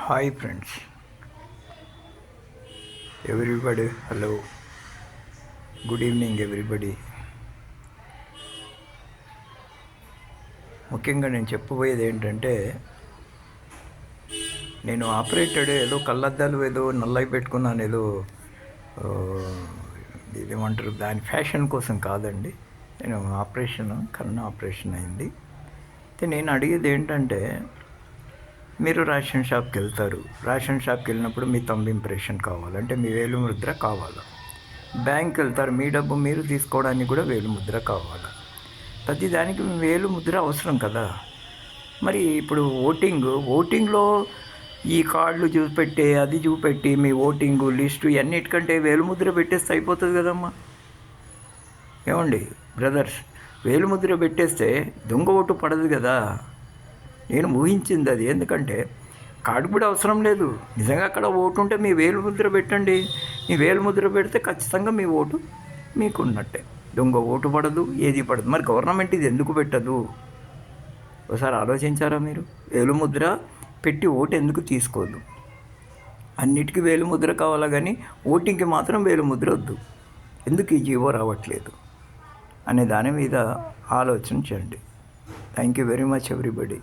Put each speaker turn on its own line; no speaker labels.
Hi friends, everybody. Hello, good evening everybody. ముఖ్యంగా నేను చెప్పబోయేది ఏంటంటే, నేను ఆపరేటెడ్ ఏదో కళ్ళద్దాలు ఏదో నల్లవి పెట్టుకున్నాను, ఏదో ఇదేమంటారు దాని ఫ్యాషన్ కోసం కాదండి. నేను కన్ను ఆపరేషన్ అయింది. అయితే నేను అడిగేది ఏంటంటే, మీరు రేషన్ షాప్కి వెళ్తారు. రేషన్ షాప్కి వెళ్ళినప్పుడు మీ తంబ్ ఇంప్రెషన్ కావాలంటే మీ వేలు ముద్ర కావాలి. బ్యాంక్కి వెళ్తారు, మీ డబ్బు మీరు తీసుకోవడానికి కూడా వేలు ముద్ర కావాలి. ప్రతిదానికి వేలు ముద్ర అవసరం కదా. మరి ఇప్పుడు ఓటింగ్లో ఈ కార్డులు చూపెట్టి అది చూపెట్టి మీ ఓటింగు లిస్టు అన్నిటికంటే వేలు ముద్ర పెట్టేస్తే అయిపోతుంది కదమ్మా. ఏమండి బ్రదర్స్, వేలు ముద్ర పెట్టేస్తే దొంగ ఓటు పడదు కదా. నేను ఊహించింది అది. ఎందుకంటే కార్డు కూడా అవసరం లేదు. నిజంగా అక్కడ ఓటు ఉంటే మీ వేలు ముద్ర పెట్టండి. మీ వేలు ముద్ర పెడితే ఖచ్చితంగా మీ ఓటు మీకున్నట్టే. దొంగ ఓటు పడదు, ఏది పడదు. మరి గవర్నమెంట్ ఇది ఎందుకు పెట్టదు? ఒకసారి ఆలోచించారా మీరు? వేలు ముద్ర పెట్టి ఓటు ఎందుకు తీసుకోదు? అన్నిటికీ వేలు ముద్ర కావాలా, కానీ ఓటింగ్కి మాత్రం వేలు ముద్ర వద్దు. ఎందుకు ఈ జీవో రావట్లేదు అనే దాని మీద ఆలోచించండి. Thank you very much everybody.